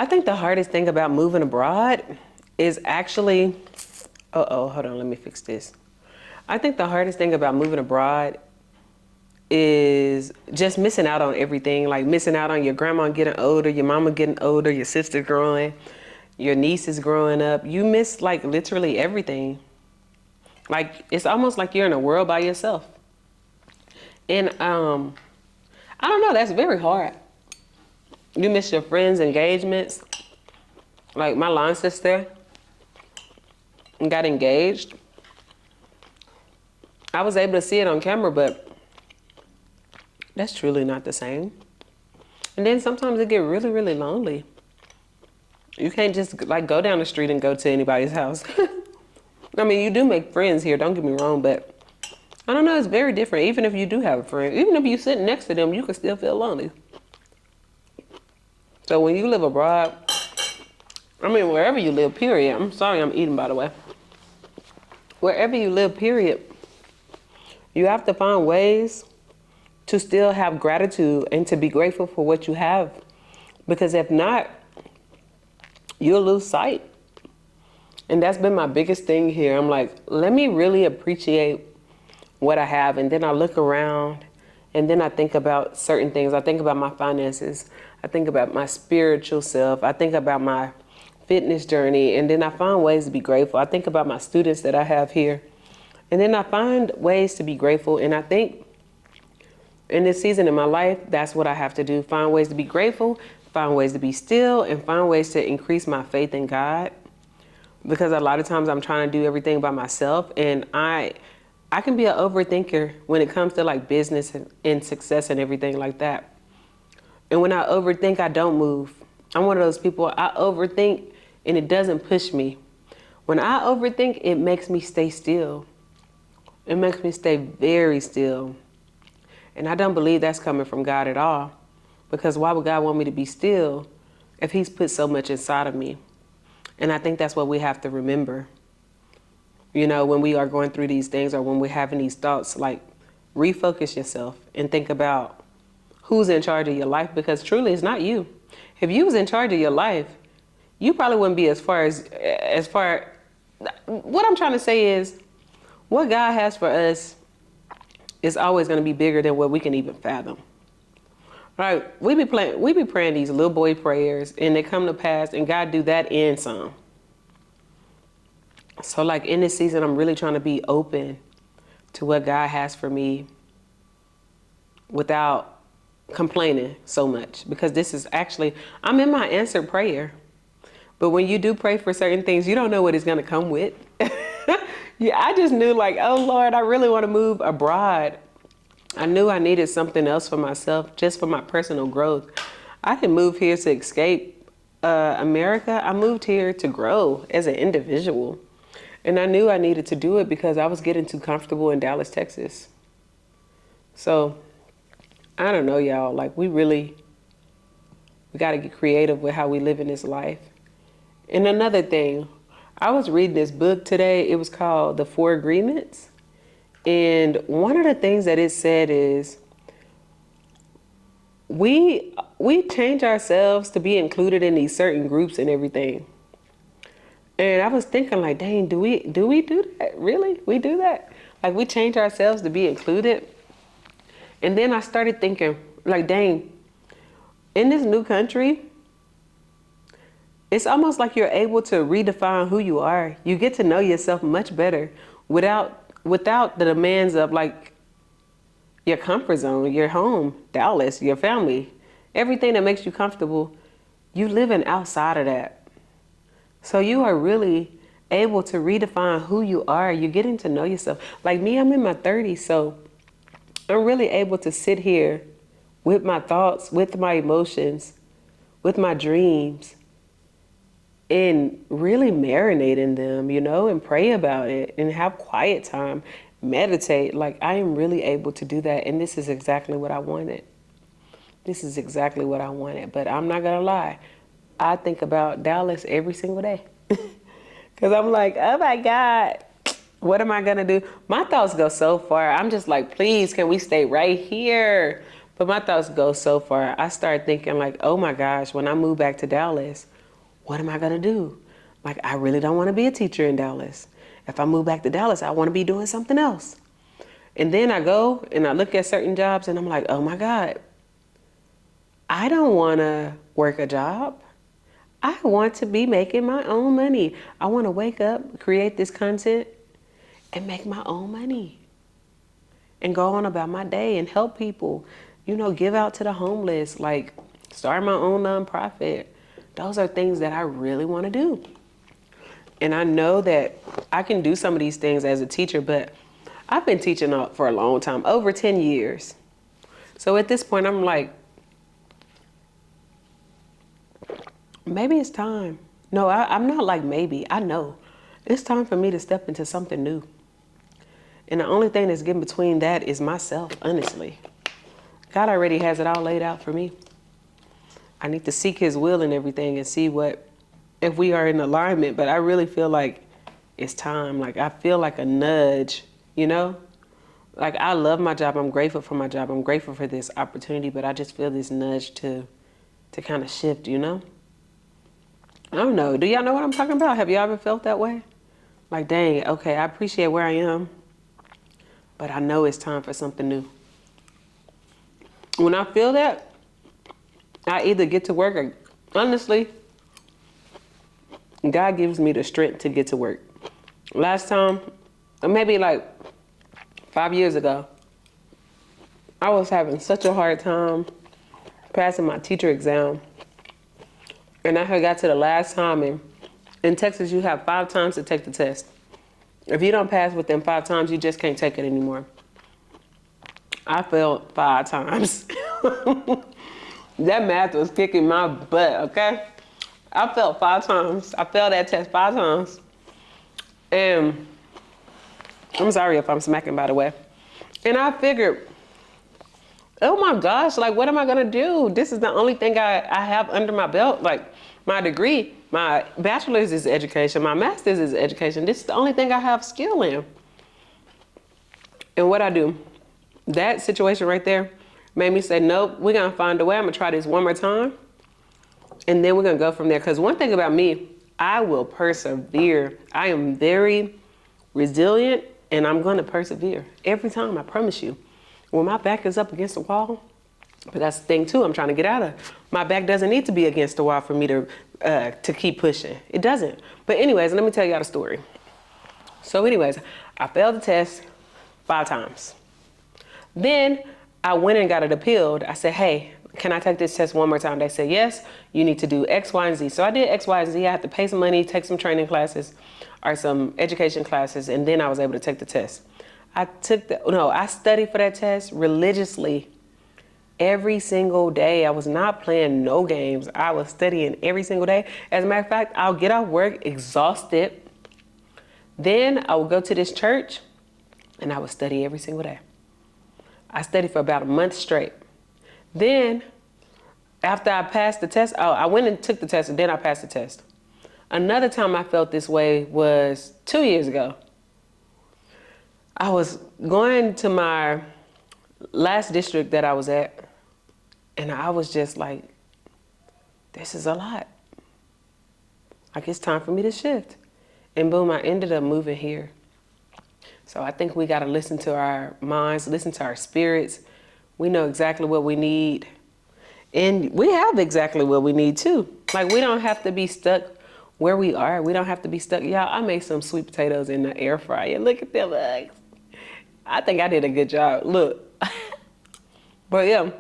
I think the hardest thing about moving abroad is actually, hold on, let me fix this. I think the hardest thing about moving abroad is just missing out on everything, like missing out on your grandma getting older, your mama getting older, your sister growing, your niece is growing up. You miss like literally everything. Like it's almost like you're in a world by yourself. And I don't know, that's very hard. You miss your friends' engagements. Like my line sister got engaged. I was able to see it on camera, but that's truly not the same. And then sometimes it get really, really lonely. You can't just like go down the street and go to anybody's house. I mean, you do make friends here, don't get me wrong, but I don't know, it's very different. Even if you do have a friend, even if you sit next to them, you can still feel lonely. So when you live abroad, I mean, wherever you live, period. I'm sorry I'm eating, by the way. Wherever you live, period, you have to find ways to still have gratitude and to be grateful for what you have. Because if not, you'll lose sight. And that's been my biggest thing here. I'm like, let me really appreciate what I have. And then I look around and then I think about certain things. I think about my finances. I think about my spiritual self. I think about my fitness journey. And then I find ways to be grateful. I think about my students that I have here. And then I find ways to be grateful. And I think in this season in my life, that's what I have to do. Find ways to be grateful, find ways to be still, and find ways to increase my faith in God. Because a lot of times I'm trying to do everything by myself, and I can be an overthinker when it comes to like business and success and everything like that. And when I overthink, I don't move. I'm one of those people, I overthink and it doesn't push me. When I overthink, it makes me stay still. It makes me stay very still. And I don't believe that's coming from God at all. Because why would God want me to be still if he's put so much inside of me? And I think that's what we have to remember. You know, when we are going through these things or when we're having these thoughts, like refocus yourself and think about who's in charge of your life, because truly it's not you. If you was in charge of your life, you probably wouldn't be as far. What I'm trying to say is what God has for us is always going to be bigger than what we can even fathom. Right? We be praying these little boy prayers and they come to pass, and God do that and some. So like in this season, I'm really trying to be open to what God has for me without complaining so much, because this is actually, I'm in my answered prayer. But when you do pray for certain things, you don't know what it's going to come with. Yeah, I just knew like, oh Lord, I really want to move abroad. I knew I needed something else for myself, just for my personal growth. I didn't move here to escape America. I moved here to grow as an individual. And I knew I needed to do it because I was getting too comfortable in Dallas, Texas. So I don't know, y'all, like we got to get creative with how we live in this life. And another thing, I was reading this book today. It was called The Four Agreements. And one of the things that it said is we change ourselves to be included in these certain groups and everything. And I was thinking like, dang, do we do that? Really? We do that? Like we change ourselves to be included? And then I started thinking like, dang, in this new country, it's almost like you're able to redefine who you are. You get to know yourself much better without the demands of like your comfort zone, your home, Dallas, your family, everything that makes you comfortable. You living outside of that. So you are really able to redefine who you are. You're getting to know yourself. Like me, I'm in my 30s, so I'm really able to sit here with my thoughts, with my emotions, with my dreams, and really marinate in them, you know, and pray about it and have quiet time, meditate. Like I am really able to do that. And this is exactly what I wanted. This is exactly what I wanted. But I'm not going to lie. I think about Dallas every single day. Because I'm like, oh my God, what am I going to do? My thoughts go so far. I'm just like, please, can we stay right here? But my thoughts go so far. I started thinking like, oh my gosh, when I move back to Dallas, what am I gonna do? Like, I really don't want to be a teacher in Dallas. If I move back to Dallas, I want to be doing something else. And then I go and I look at certain jobs and I'm like, oh my God, I don't want to work a job. I want to be making my own money. I want to wake up, create this content, and make my own money. And go on about my day and help people, you know, give out to the homeless, like start my own nonprofit. Those are things that I really want to do. And I know that I can do some of these things as a teacher, but I've been teaching for a long time, over 10 years. So at this point, I'm like, maybe it's time. No, I'm not like maybe. I know. It's time for me to step into something new. And the only thing that's getting between that is myself, honestly. God already has it all laid out for me. I need to seek his will and everything and see if we are in alignment. But I really feel like it's time. Like, I feel like a nudge, you know? Like, I love my job. I'm grateful for my job. I'm grateful for this opportunity. But I just feel this nudge to kind of shift, you know? I don't know. Do y'all know what I'm talking about? Have y'all ever felt that way? Like, dang, okay, I appreciate where I am, but I know it's time for something new. When I feel that, I either get to work or, honestly, God gives me the strength to get to work. Last time, or maybe like 5 years ago, I was having such a hard time passing my teacher exam. And I had got to the last time, and in Texas, you have 5 times to take the test. If you don't pass within 5 times, you just can't take it anymore. I failed 5 times. That math was kicking my butt, okay? I failed 5 times. I failed that test 5 times. And I'm sorry if I'm smacking, by the way. And I figured, oh my gosh, like, what am I gonna do? This is the only thing I have under my belt. Like, my degree, my bachelor's is education, my master's is education. This is the only thing I have skill in. And what I do, that situation right there made me say, nope, we're gonna find a way. I'm gonna try this one more time. And then we're gonna go from there. Because one thing about me, I will persevere. I am very resilient, and I'm gonna persevere every time, I promise you. When my back is up against the wall, but that's the thing too I'm trying to get out of. My back doesn't need to be against the wall for me to keep pushing. It doesn't. But anyways, let me tell y'all the story. So anyways, I failed the test 5 times. Then I went and got it appealed. I said, hey, can I take this test one more time? They said, yes, you need to do X, Y, and Z. So I did X, Y, and Z. I had to pay some money, take some training classes or some education classes, and then I was able to take the test. I studied for that test religiously every single day. I was not playing no games. I was studying every single day. As a matter of fact, I'll get off work exhausted. Then I would go to this church and I would study every single day. I studied for about a month straight. Then after I passed the test, I went and took the test and then I passed the test. Another time I felt this way was 2 years ago. I was going to my last district that I was at, and I was just like, this is a lot. Like, it's time for me to shift. And boom, I ended up moving here. So I think we got to listen to our minds, listen to our spirits. We know exactly what we need. And we have exactly what we need too. Like, we don't have to be stuck where we are. We don't have to be stuck. Y'all, I made some sweet potatoes in the air fryer. Look at them eggs. I think I did a good job. Look. But yeah,